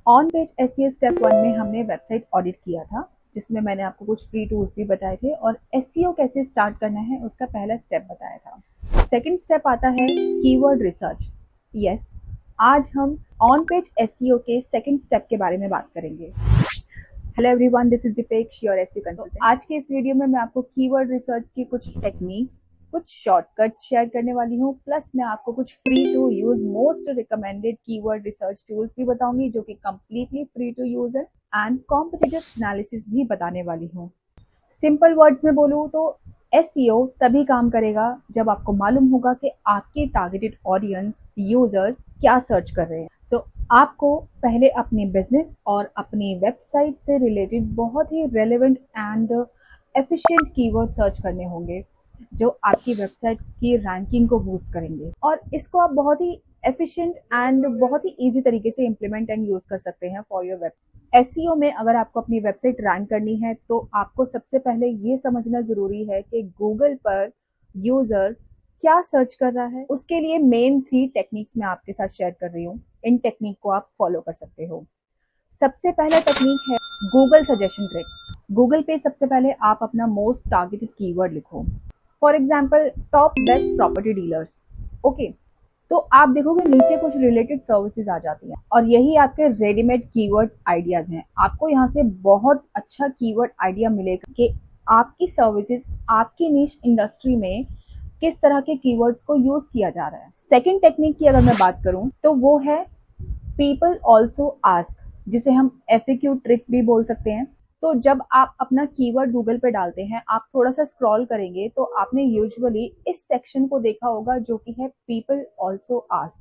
On page SEO step 1 में हमने website audit किया था, जिसमें मैंने आपको कुछ फ्री टूल्स भी बताए थे और एसईओ कैसे स्टार्ट करना है उसका पहला स्टेप बताया था। सेकंड स्टेप आता है कीवर्ड रिसर्च। यस, आज हम ऑन पेज एसईओ के सेकंड स्टेप के बारे में बात करेंगे। Hello everyone, this is Deepesh, your SEO consultant. आज के इस वीडियो में मैं आपको कीवर्ड रिसर्च की कुछ टेक्निक्स, कुछ शॉर्टकट्स शेयर करने वाली हूँ, प्लस मैं आपको कुछ free to use most recommended keyword research tools भी बताऊंगी जो कि कंप्लीटली फ्री टू यूज है, एंड कॉम्पिटिटिव एनालिसिस भी बताने वाली हूँ। सिंपल वर्ड्स में बोलूँ तो एसईओ तभी काम करेगा जब आपको मालूम होगा कि आपके टारगेटेड ऑडियंस यूजर्स क्या सर्च कर रहे हैं। तो आपको पहले अपने बिजनेस और अपनी वेबसाइट से रिलेटेड बहुत ही relevant and efficient keyword search करने होंगे जो आपकी वेबसाइट की रैंकिंग को बूस्ट करेंगे, और इसको आप बहुत ही एफिशिएंट एंड बहुत ही इजी तरीके से इम्प्लीमेंट एंड यूज कर सकते हैं फॉर योर वेबसाइट। एसईओ में अगर आपको अपनी वेबसाइट रैंक करनी है तो आपको सबसे पहले ये समझना जरूरी है कि गूगल पर यूजर क्या सर्च कर रहा है। उसके लिए मेन 3 टेक्निक्स मैं आपके साथ शेयर कर रही हूँ। इन टेक्निक को आप फॉलो कर सकते हो। सबसे पहला टेक्निक है गूगल सजेशन ट्रिक। गूगल पे सबसे पहले आप अपना मोस्ट टारगेटेड कीवर्ड लिखो। For example, top best property dealers. Okay, तो आप देखोगे नीचे कुछ रिलेटेड सर्विसेज आ जाती हैं और यही आपके रेडीमेड कीवर्ड्स आइडियाज हैं। आपको यहाँ से बहुत अच्छा कीवर्ड आइडिया मिलेगा कि आपकी सर्विसेज, आपकी नीश इंडस्ट्री में किस तरह के कीवर्ड्स को यूज किया जा रहा है। सेकंड टेक्निक की अगर मैं बात करूं तो वो है पीपल ऑल्सो आस्क, जिसे हम एफएक्यू ट्रिक भी बोल सकते हैं। तो जब आप अपना कीवर्ड गूगल पे डालते हैं, आप थोड़ा सा स्क्रॉल करेंगे तो आपने यूजुअली इस सेक्शन को देखा होगा जो कि है पीपल ऑल्सो आस्क।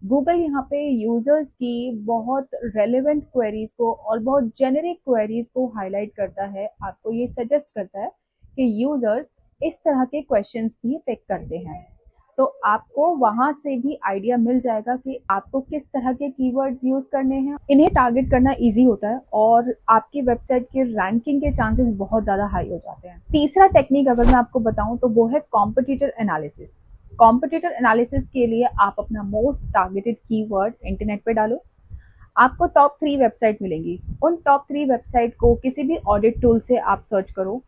गूगल यहाँ पे यूजर्स की बहुत रेलेवेंट क्वेरीज को और बहुत जेनेरिक क्वेरीज को हाईलाइट करता है। आपको ये सजेस्ट करता है कि यूजर्स इस तरह के क्वेश्चंस भी पिक करते हैं, तो आपको वहां से भी आइडिया मिल जाएगा कि आपको किस तरह के कीवर्ड्स यूज करने हैं। इन्हें टारगेट करना इजी होता है और आपकी वेबसाइट के रैंकिंग के चांसेस बहुत ज्यादा हाई हो जाते हैं। तीसरा टेक्निक अगर मैं आपको बताऊं तो वो है कॉम्पिटिटर एनालिसिस। कॉम्पिटिटर एनालिसिस के लिए आप अपना मोस्ट टारगेटेड कीवर्ड इंटरनेट पे डालो। आपको टॉप 3 वेबसाइट मिलेंगी। उन टॉप 3 वेबसाइट को किसी भी ऑडिट टूल से आप सर्च करो।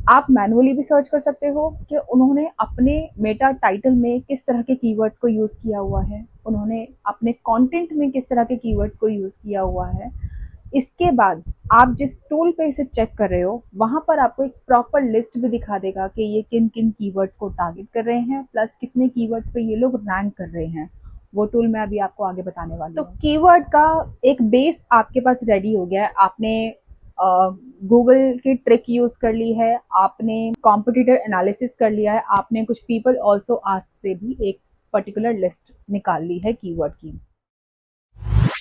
आप मैनुअली भी सर्च कर सकते हो कि उन्होंने अपने मेटा टाइटल में किस तरह के कीवर्ड्स को यूज किया हुआ है, उन्होंने अपने कंटेंट में किस तरह के कीवर्ड्स को यूज किया हुआ है। इसके बाद आप जिस टूल पे इसे चेक कर रहे हो वहां पर आपको एक प्रॉपर लिस्ट भी दिखा देगा कि ये किन किन कीवर्ड्स को टारगेट कर रहे हैं, प्लस कितने कीवर्ड्स पे ये लोग रैंक कर रहे हैं। वो टूल मैं अभी आपको आगे बताने वाली हूँ। तो कीवर्ड का एक बेस आपके पास रेडी हो गया है। आपने गूगल की ट्रिक यूज कर ली है, आपने कॉम्पिटिटर एनालिसिस कर लिया है, आपने कुछ पीपल ऑल्सो आस्क से भी एक पर्टिकुलर लिस्ट निकाल ली है कीवर्ड की।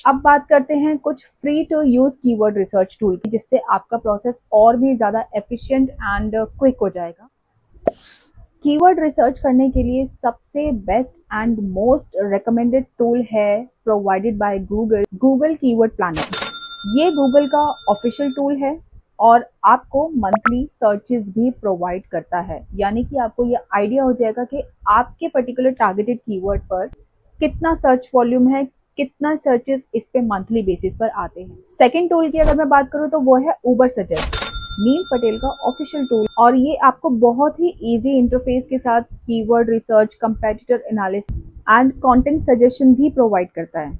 अब बात करते हैं कुछ free to use keyword research tool की, जिससे आपका प्रोसेस और भी ज्यादा एफिशिएंट एंड क्विक हो जाएगा। कीवर्ड रिसर्च करने के लिए सबसे best and most recommended tool है provided by Google keyword planner. ये गूगल का ऑफिशियल टूल है और आपको मंथली सर्चेस भी प्रोवाइड करता है, यानी कि आपको ये आइडिया हो जाएगा कि आपके पर्टिकुलर टारगेटेड कीवर्ड पर कितना सर्च वॉल्यूम है, कितना सर्चेस इस पे मंथली बेसिस पर आते हैं। सेकंड टूल की अगर मैं बात करूं तो वो है उबर सजेस्ट, नील पटेल का ऑफिशियल टूल, और ये आपको बहुत ही इजी इंटरफेस के साथ keyword research, competitor analysis and content suggestion भी प्रोवाइड करता है।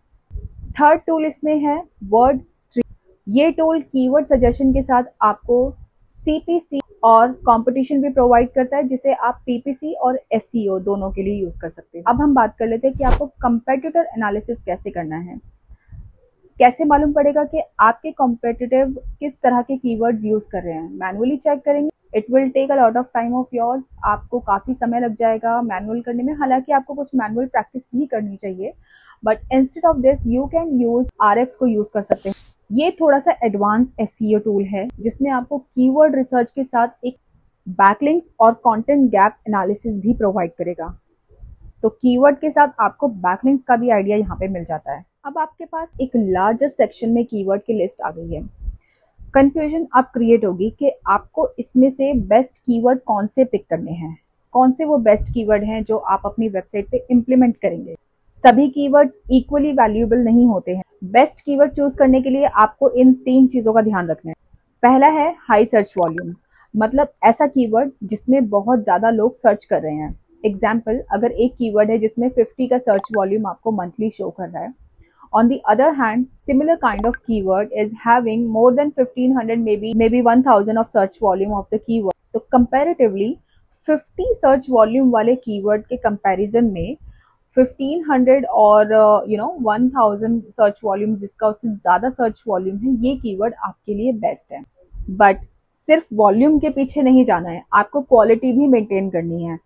थर्ड टूल इसमें है वर्ड स्ट्रीम। ये टूल कीवर्ड सजेशन के साथ आपको सीपीसी और कंपटीशन भी प्रोवाइड करता है, जिसे आप पीपीसी और एसईओ दोनों के लिए यूज कर सकते हैं। अब हम बात कर लेते हैं कि आपको कंपेटिटर एनालिसिस कैसे करना है। कैसे मालूम पड़ेगा कि आपके कॉम्पिटिटिव किस तरह के कीवर्ड्स यूज कर रहे हैं। मैनुअली चेक करेंगे, it will take a lot of time of yours. आपको काफी समय लग जाएगा मैनुअल करने में, हालांकि आपको कुछ मैनुअल प्रैक्टिस भी करनी चाहिए, but instead of this you can use Ahrefs को यूज कर सकते हैं। ये थोड़ा सा एडवांस एसईओ टूल है जिसमें आपको कीवर्ड रिसर्च के साथ एक बैकलिंक्स और कंटेंट गैप एनालिसिस भी प्रोवाइड करेगा। तो कीवर्ड के साथ आपको बैकलिंक्स का भी आइडिया यहाँ पे मिल जाता है। अब आपके पास एक लार्जर सेक्शन में कीवर्ड की लिस्ट आ गई है। कंफ्यूजन अब क्रिएट होगी कि आपको इसमें से बेस्ट कीवर्ड कौन से पिक करने हैं, कौन से वो बेस्ट कीवर्ड हैं जो आप अपनी वेबसाइट पे इम्प्लीमेंट करेंगे। सभी कीवर्ड्स इक्वली वैल्यूएबल नहीं होते हैं। बेस्ट कीवर्ड चूज करने के लिए आपको इन 3 चीजों का ध्यान रखना है। पहला है हाई सर्च वॉल्यूम, मतलब ऐसा कीवर्ड जिसमें बहुत ज्यादा लोग सर्च कर रहे हैं। एग्जाम्पल, अगर एक कीवर्ड है जिसमें 50 का सर्च वॉल्यूम आपको मंथली शो कर रहा है, on the other hand similar kind of keyword is having more than 1500 maybe 1000 of search volume of the keyword, तो comparatively 50 सर्च वॉल्यूम वाले कीवर्ड के कंपैरिजन में 1500 और 1000 सर्च वॉल्यूम जिसका उससे ज्यादा सर्च वॉल्यूम है, ये कीवर्ड आपके लिए बेस्ट है। बट सिर्फ वॉल्यूम के पीछे नहीं जाना है, आपको क्वालिटी भी मेंटेन करनी है।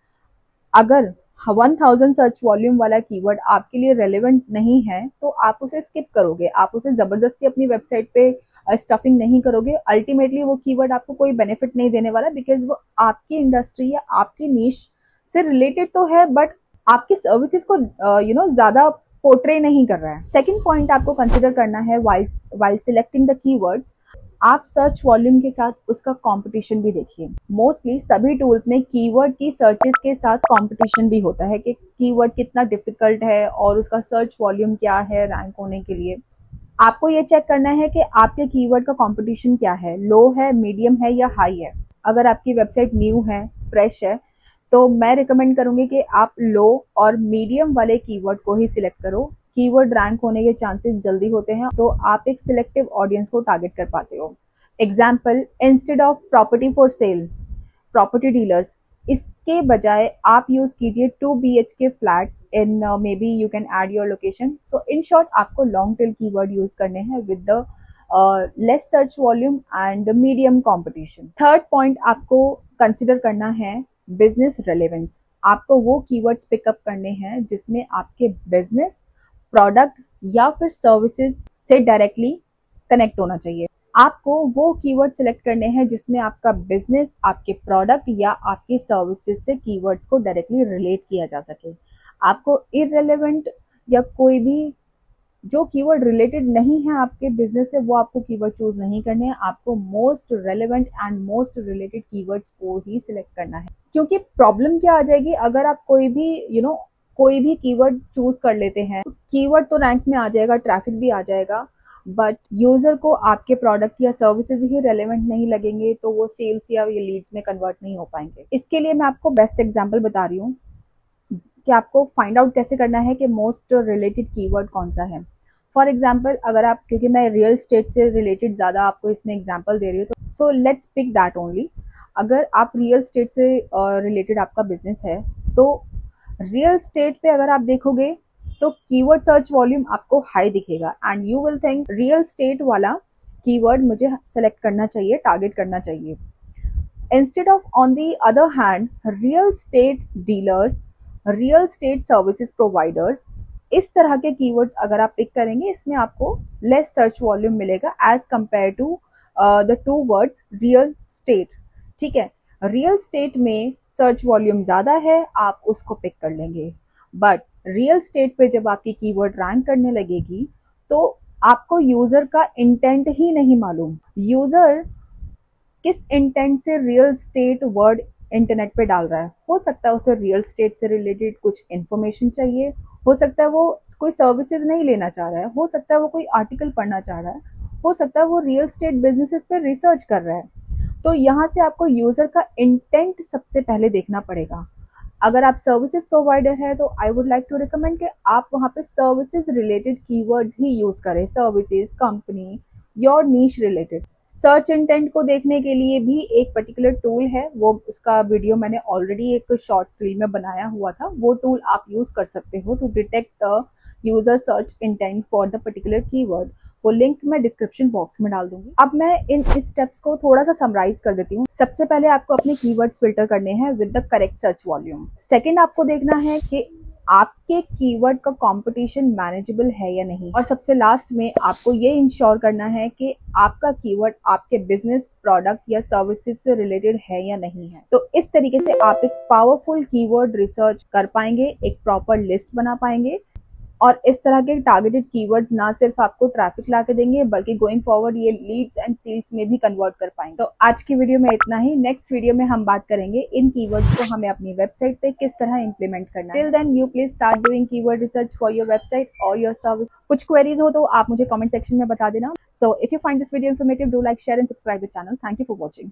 अगर 1000 सर्च वॉल्यूम वाला कीवर्ड आपके लिए रेलेवेंट नहीं है तो आप उसे स्किप करोगे, आप उसे जबरदस्ती अपनी वेबसाइट पे स्टफिंग नहीं करोगे। अल्टीमेटली वो कीवर्ड आपको कोई बेनिफिट नहीं देने वाला, बिकॉज वो आपकी इंडस्ट्री या आपकी नीश से रिलेटेड तो है बट आपकी सर्विसेज को ज्यादा पोर्ट्रे नहीं कर रहा है। सेकेंड पॉइंट आपको कंसिडर करना है वाइल सिलेक्टिंग द कीवर्ड्स, आप सर्च वॉल्यूम के साथ उसका कंपटीशन भी देखिए। मोस्टली सभी टूल्स में कीवर्ड की सर्चेस के साथ कंपटीशन भी होता है कि कीवर्ड कितना डिफिकल्ट है और उसका सर्च वॉल्यूम क्या है रैंक होने के लिए। आपको ये चेक करना है कि आपके कीवर्ड का कंपटीशन क्या है, लो है, मीडियम है या हाई है। अगर आपकी वेबसाइट न्यू है, फ्रेश है, तो मैं रिकमेंड करूंगी कि आप लो और मीडियम वाले कीवर्ड को ही सिलेक्ट करो। कीवर्ड रैंक होने के चांसेस जल्दी होते हैं, तो आप एक सिलेक्टिव ऑडियंस को टारगेट कर पाते हो। Example, instead of property for sale, property dealers, इसके बजाय आप यूज कीजिए 2 BHK flats in may be you can add your location. So in short आपको लॉन्ग टेल कीवर्ड यूज करने हैं with the less search volume and medium competition. Third point आपको consider करना है बिजनेस रेलेवेंस। आपको वो keywords pickup करने हैं जिसमें आपके बिजनेस, प्रोडक्ट या फिर सर्विसेज से डायरेक्टली कनेक्ट होना चाहिए। आपको वो कीवर्ड सिलेक्ट करने हैं जिसमें आपका बिजनेस, आपके प्रोडक्ट या आपके सर्विसेज से कीवर्ड्स को डायरेक्टली रिलेट किया जा सके। आपको इररिलेवेंट या कोई भी जो कीवर्ड रिलेटेड नहीं है आपके बिजनेस से वो आपको कीवर्ड चूज नहीं करने हैं। आपको most relevant and most related keywords को ही सिलेक्ट करना है, क्योंकि प्रॉब्लम क्या आ जाएगी अगर आप कोई भी कोई भी कीवर्ड चूज कर लेते हैं, कीवर्ड तो रैंक में आ जाएगा, ट्रैफिक भी आ जाएगा, बट यूजर को आपके प्रोडक्ट या सर्विसेज ही रेलेवेंट नहीं लगेंगे तो वो सेल्स या ये लीड्स में कन्वर्ट नहीं हो पाएंगे। इसके लिए मैं आपको बेस्ट एग्जांपल बता रही हूँ कि आपको फाइंड आउट कैसे करना है कि मोस्ट रिलेटेड कीवर्ड कौन सा है। फॉर एग्जाम्पल, अगर आप, क्योंकि मैं रियल स्टेट से रिलेटेड ज्यादा आपको इसमें एग्जाम्पल दे रही हूँ, तो so let's pick that only. अगर आप रियल स्टेट से रिलेटेड आपका बिजनेस है तो रियल स्टेट पे अगर आप देखोगे तो कीवर्ड सर्च वॉल्यूम आपको हाई दिखेगा and you will think real estate वाला कीवर्ड मुझे सेलेक्ट करना चाहिए, टारगेट करना चाहिए। Instead of, on the other hand, real estate dealers, real estate services providers, इस तरह के कीवर्ड्स अगर आप पिक करेंगे इसमें आपको लेस सर्च वॉल्यूम मिलेगा as compare to the 2 words real estate. ठीक है, रियल स्टेट में सर्च वॉल्यूम ज्यादा है, आप उसको पिक कर लेंगे, बट रियल स्टेट पे जब आपकी कीवर्ड रैंक करने लगेगी तो आपको यूजर का इंटेंट ही नहीं मालूम। यूजर किस इंटेंट से रियल स्टेट वर्ड इंटरनेट पे डाल रहा है। हो सकता है उसे रियल स्टेट से रिलेटेड कुछ इन्फॉर्मेशन चाहिए, हो सकता है वो कोई सर्विसेज नहीं लेना चाह रहा है, हो सकता है वो कोई आर्टिकल पढ़ना चाह रहा है, हो सकता है वो रियल स्टेट बिजनेसेस पे रिसर्च कर रहा है। तो यहाँ से आपको यूजर का इंटेंट सबसे पहले देखना पड़ेगा। अगर आप सर्विसेज प्रोवाइडर है तो I would like to recommend कि आप वहाँ पे सर्विसेज रिलेटेड कीवर्ड्स ही यूज करें, services, company, your niche related. Search intent को देखने के लिए भी एक पर्टिकुलर टूल है, वो उसका वीडियो मैंने ऑलरेडी एक शॉर्ट रील में बनाया हुआ था, वो टूल आप यूज कर सकते हो to detect the user search intent for the particular keyword. वो लिंक मैं डिस्क्रिप्शन बॉक्स में डाल दूंगी। अब मैं इन स्टेप्स को थोड़ा सा समराइज कर देती हूँ। सबसे पहले आपको अपने कीवर्ड्स फिल्टर करने हैं with the correct search volume. Second, आपको देखना है कि आपके कीवर्ड का कंपटीशन मैनेजेबल है या नहीं, और सबसे लास्ट में आपको ये इंश्योर करना है कि आपका कीवर्ड आपके बिजनेस, प्रोडक्ट या सर्विसेज से रिलेटेड है या नहीं है। तो इस तरीके से आप एक पावरफुल कीवर्ड रिसर्च कर पाएंगे, एक प्रॉपर लिस्ट बना पाएंगे और इस तरह के टारगेटेड कीवर्ड्स ना सिर्फ आपको ट्रैफिक ला के देंगे बल्कि गोइंग फॉरवर्ड ये लीड्स एंड सेल्स में भी कन्वर्ट कर पाएंगे। तो आज की वीडियो में इतना ही। नेक्स्ट वीडियो में हम बात करेंगे इन कीवर्ड्स को हमें अपनी वेबसाइट पे किस तरह इंप्लीमेंट करना है। Till then you please start doing keyword research for your website और योर सर्विस। कुछ क्वेरीज हो तो आप मुझे कमेंट सेक्शन में बता देना। So if you find this video informative, do like, share and subscribe the channel. Thank you for watching.